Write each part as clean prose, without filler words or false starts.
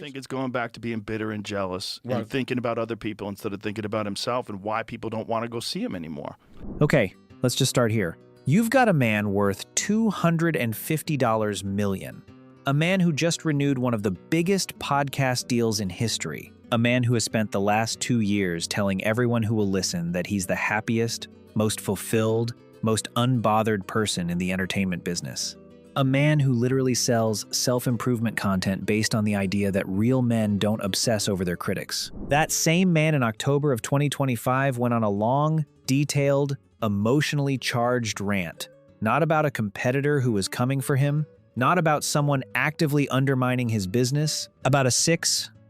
think it's going back to being bitter and jealous and Right. thinking about other people instead of thinking about himself and why people don't want to go see him anymore. Okay, let's just start here. You've got a man worth $250 million. A man who just renewed one of the biggest podcast deals in history. A man who has spent the last 2 years telling everyone who will listen that he's the happiest, most fulfilled, most unbothered person in the entertainment business. A man who literally sells self-improvement content based on the idea that real men don't obsess over their critics. That same man in October of 2025 went on a long, detailed, emotionally charged rant. Not about a competitor who was coming for him, not about someone actively undermining his business, about a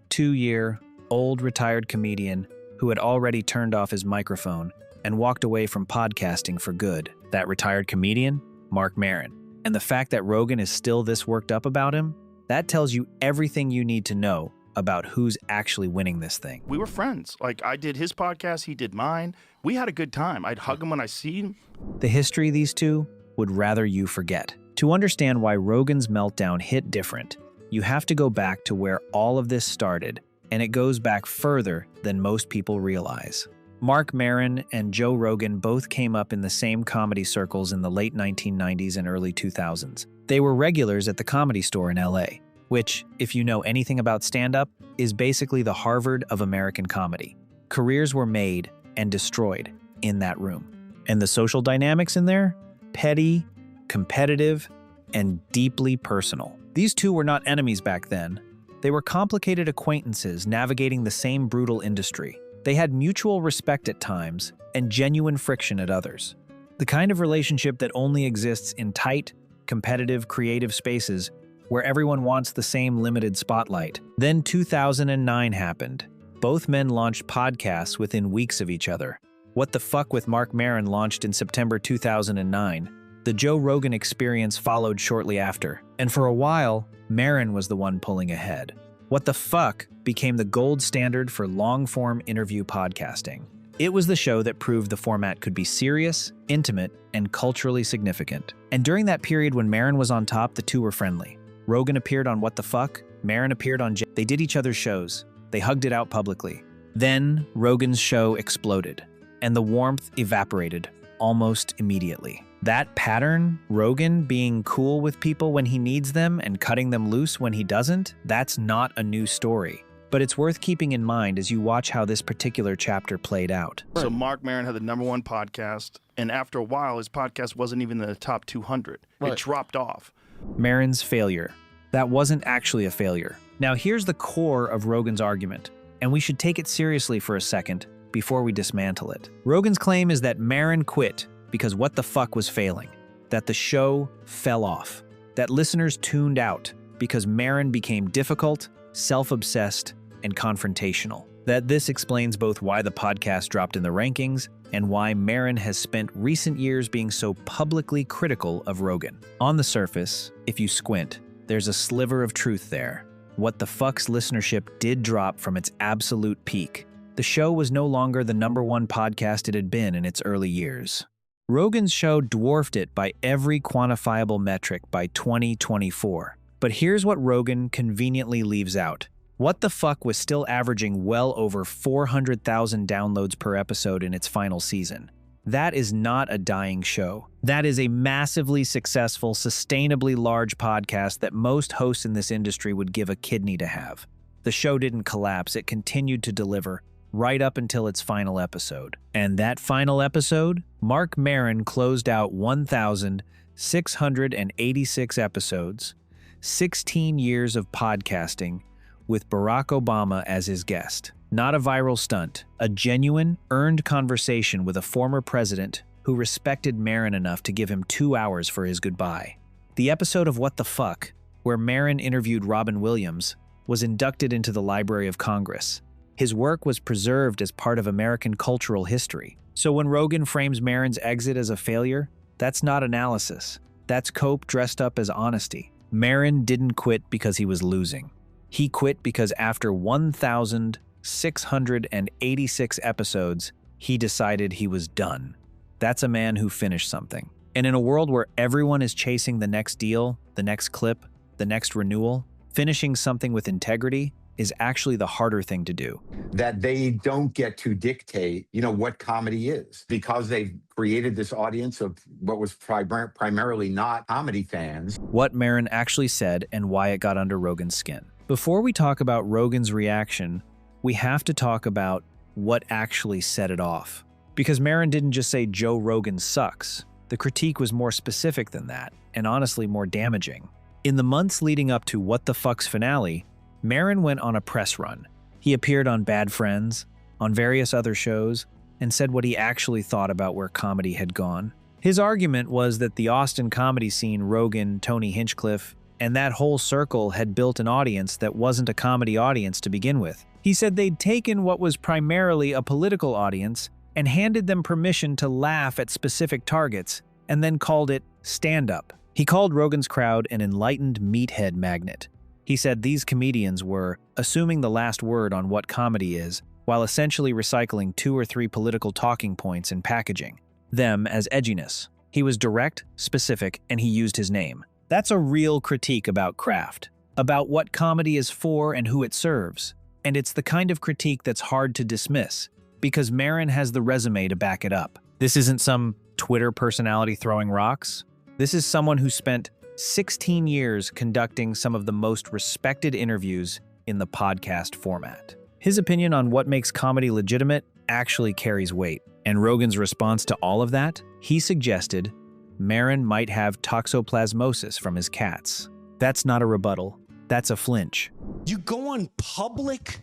2-year-old retired comedian who had already turned off his microphone and walked away from podcasting for good. That retired comedian, Marc Maron. And the fact that Rogan is still this worked up about him, that tells you everything you need to know about who's actually winning this thing. We were friends. Like, I did his podcast, he did mine. We had a good time. I'd hug him when I see him. The history of these two would rather you forget. To understand why Rogan's meltdown hit different, you have to go back to where all of this started, and it goes back further than most people realize. Marc Maron and Joe Rogan both came up in the same comedy circles in the late 1990s and early 2000s. They were regulars at the Comedy Store in LA, which, if you know anything about stand-up, is basically the Harvard of American comedy. Careers were made and destroyed in that room. And the social dynamics in there? Petty, competitive, and deeply personal. These two were not enemies back then. They were complicated acquaintances navigating the same brutal industry. They had mutual respect at times and genuine friction at others. The kind of relationship that only exists in tight, competitive, creative spaces where everyone wants the same limited spotlight. Then 2009 happened. Both men launched podcasts within weeks of each other. What the Fuck with Marc Maron launched in September 2009. The Joe Rogan Experience followed shortly after. And for a while, Maron was the one pulling ahead. What the Fuck became the gold standard for long-form interview podcasting. It was the show that proved the format could be serious, intimate, and culturally significant. And during that period when Maron was on top, the two were friendly. Rogan appeared on What the Fuck, Maron appeared on They did each other's shows. They hugged it out publicly. Then Rogan's show exploded, and the warmth evaporated almost immediately. That pattern, Rogan being cool with people when he needs them and cutting them loose when he doesn't, that's not a new story. But it's worth keeping in mind as you watch how this particular chapter played out. So Marc Maron had the #1 podcast, and after a while, his podcast wasn't even in the top 200. Right. It dropped off. Maron's failure. That wasn't actually a failure. Now here's the core of Rogan's argument, and we should take it seriously for a second before we dismantle it. Rogan's claim is that Maron quit because What the Fuck was failing, that the show fell off, that listeners tuned out because Maron became difficult, self-obsessed, and confrontational. That this explains both why the podcast dropped in the rankings and why Maron has spent recent years being so publicly critical of Rogan. On the surface, if you squint, there's a sliver of truth there. What the Fuck's listenership did drop from its absolute peak. The show was no longer the #1 podcast it had been in its early years. Rogan's show dwarfed it by every quantifiable metric by 2024. But here's what Rogan conveniently leaves out. What the Fuck was still averaging well over 400,000 downloads per episode in its final season. That is not a dying show. That is a massively successful, sustainably large podcast that most hosts in this industry would give a kidney to have. The show didn't collapse, it continued to deliver, right up until its final episode. And that final episode, Marc Maron closed out 1,686 episodes, 16 years of podcasting, with Barack Obama as his guest. Not a viral stunt, a genuine, earned conversation with a former president who respected Maron enough to give him 2 hours for his goodbye. The episode of What the Fuck, where Maron interviewed Robin Williams, was inducted into the Library of Congress. His work was preserved as part of American cultural history. So when Rogan frames Maron's exit as a failure, that's not analysis. That's cope dressed up as honesty. Maron didn't quit because he was losing. He quit because after 1,686 episodes, he decided he was done. That's a man who finished something. And in a world where everyone is chasing the next deal, the next clip, the next renewal, Finishing something with integrity is actually the harder thing to do. That they don't get to dictate, what comedy is, because they've created this audience of what was primarily not comedy fans. What Maron actually said and why it got under Rogan's skin. Before we talk about Rogan's reaction, we have to talk about what actually set it off. Because Maron didn't just say Joe Rogan sucks. The critique was more specific than that, and honestly more damaging. In the months leading up to What the Fuck's finale, Maron went on a press run. He appeared on Bad Friends, on various other shows, and said what he actually thought about where comedy had gone. His argument was that the Austin comedy scene, Rogan, Tony Hinchcliffe, and that whole circle had built an audience that wasn't a comedy audience to begin with. He said they'd taken what was primarily a political audience and handed them permission to laugh at specific targets, and then called it stand-up. He called Rogan's crowd an enlightened meathead magnet. He said these comedians were assuming the last word on what comedy is, while essentially recycling 2 or 3 political talking points and packaging them as edginess. He was direct, specific, and he used his name. That's a real critique about craft, about what comedy is for and who it serves. And it's the kind of critique that's hard to dismiss, because Maron has the resume to back it up. This isn't some Twitter personality throwing rocks. This is someone who spent 16 years conducting some of the most respected interviews in the podcast format. His opinion on what makes comedy legitimate actually carries weight. And Rogan's response to all of that? He suggested Maron might have toxoplasmosis from his cats. That's not a rebuttal. That's a flinch. You go on public.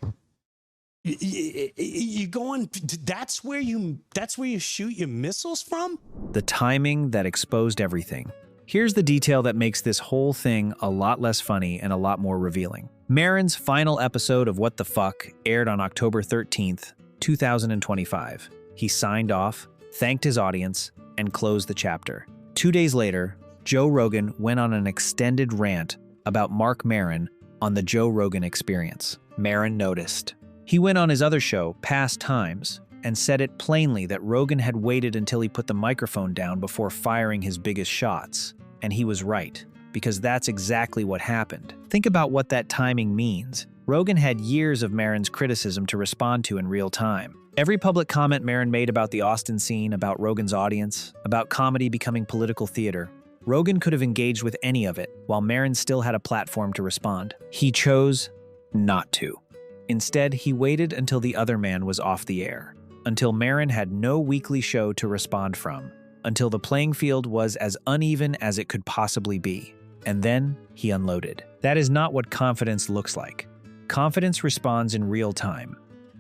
You go on. That's where you shoot your missiles from. The timing that exposed everything. Here's the detail that makes this whole thing a lot less funny and a lot more revealing. Maron's final episode of What the Fuck aired on October 13th, 2025. He signed off, thanked his audience, and closed the chapter. 2 days later, Joe Rogan went on an extended rant about Marc Maron on the Joe Rogan Experience. Maron noticed. He went on his other show, Past Times, and said it plainly that Rogan had waited until he put the microphone down before firing his biggest shots. And he was right, because that's exactly what happened. Think about what that timing means. Rogan had years of Maron's criticism to respond to in real time. Every public comment Maron made about the Austin scene, about Rogan's audience, about comedy becoming political theater, Rogan could have engaged with any of it, while Maron still had a platform to respond. He chose not to. Instead, he waited until the other man was off the air, until Maron had no weekly show to respond from, until the playing field was as uneven as it could possibly be. And then he unloaded. That is not what confidence looks like. Confidence responds in real time.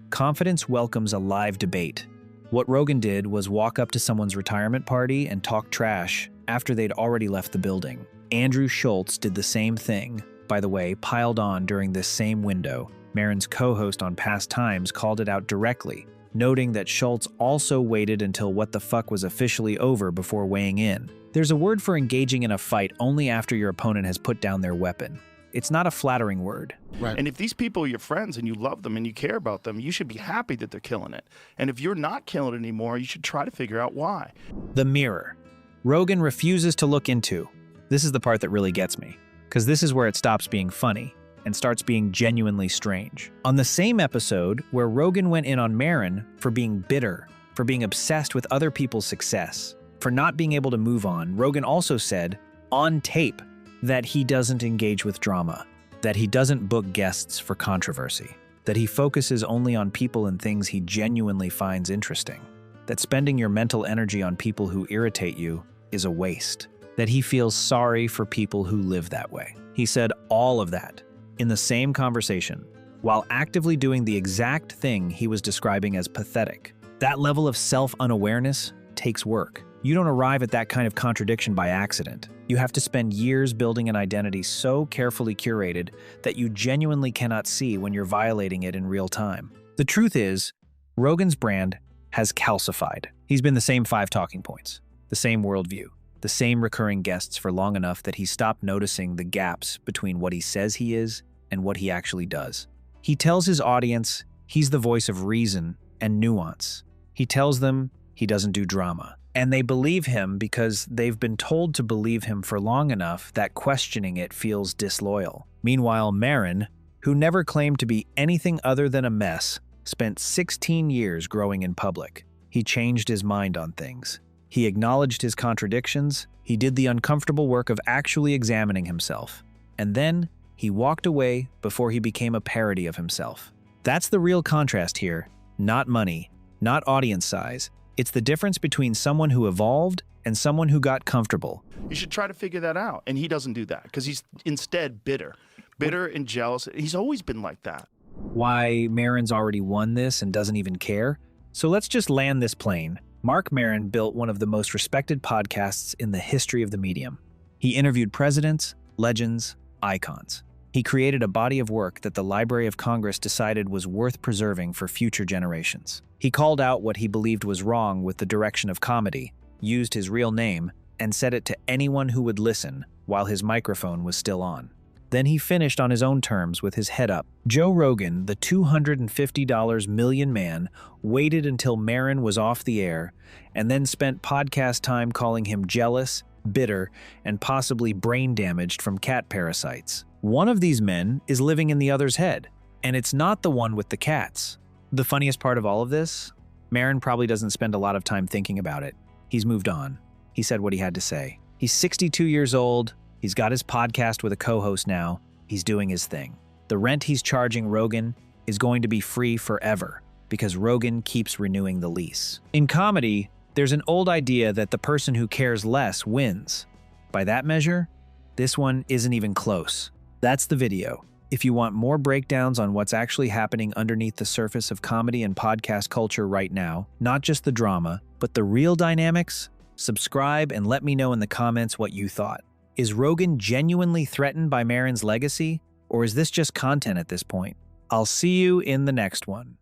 Confidence welcomes a live debate. What Rogan did was walk up to someone's retirement party and talk trash after they'd already left the building. Andrew Schultz did the same thing, by the way, piled on during this same window. Maron's co-host on Past Times called it out directly, noting that Schultz also waited until What the Fuck was officially over before weighing in. There's a word for engaging in a fight only after your opponent has put down their weapon. It's not a flattering word. Right. And if these people are your friends and you love them and you care about them, you should be happy that they're killing it. And if you're not killing it anymore, you should try to figure out why. The mirror. Rogan refuses to look into. This is the part that really gets me, because this is where it stops being funny and starts being genuinely strange. On the same episode where Rogan went in on Maron for being bitter, for being obsessed with other people's success, for not being able to move on, Rogan also said, on tape, that he doesn't engage with drama, that he doesn't book guests for controversy, that he focuses only on people and things he genuinely finds interesting, that spending your mental energy on people who irritate you is a waste, that he feels sorry for people who live that way. He said all of that in the same conversation, while actively doing the exact thing he was describing as pathetic. That level of self-unawareness takes work. You don't arrive at that kind of contradiction by accident. You have to spend years building an identity so carefully curated that you genuinely cannot see when you're violating it in real time. The truth is, Rogan's brand has calcified. He's been the same 5 talking points, the same worldview, the same recurring guests for long enough that he stopped noticing the gaps between what he says he is and what he actually does. He tells his audience he's the voice of reason and nuance. He tells them he doesn't do drama. And they believe him because they've been told to believe him for long enough that questioning it feels disloyal. Meanwhile, Maron, who never claimed to be anything other than a mess, spent 16 years growing in public. He changed his mind on things. He acknowledged his contradictions. He did the uncomfortable work of actually examining himself. And then he walked away before he became a parody of himself. That's the real contrast here. Not money, not audience size. It's the difference between someone who evolved and someone who got comfortable. You should try to figure that out. And he doesn't do that because he's instead bitter and jealous. He's always been like that. Why Maron's already won this and doesn't even care? So let's just land this plane. Marc Maron built one of the most respected podcasts in the history of the medium. He interviewed presidents, legends, icons. He created a body of work that the Library of Congress decided was worth preserving for future generations. He called out what he believed was wrong with the direction of comedy, used his real name, and said it to anyone who would listen while his microphone was still on. Then he finished on his own terms with his head up. Joe Rogan, the $250 million man, waited until Maron was off the air and then spent podcast time calling him jealous, bitter, and possibly brain damaged from cat parasites. One of these men is living in the other's head, and it's not the one with the cats. The funniest part of all of this? Maron probably doesn't spend a lot of time thinking about it. He's moved on. He said what he had to say. He's 62 years old. He's got his podcast with a co-host now. He's doing his thing. The rent he's charging Rogan is going to be free forever because Rogan keeps renewing the lease. In comedy, there's an old idea that the person who cares less wins. By that measure, this one isn't even close. That's the video. If you want more breakdowns on what's actually happening underneath the surface of comedy and podcast culture right now, not just the drama, but the real dynamics, subscribe and let me know in the comments what you thought. Is Rogan genuinely threatened by Maron's legacy, or is this just content at this point? I'll see you in the next one.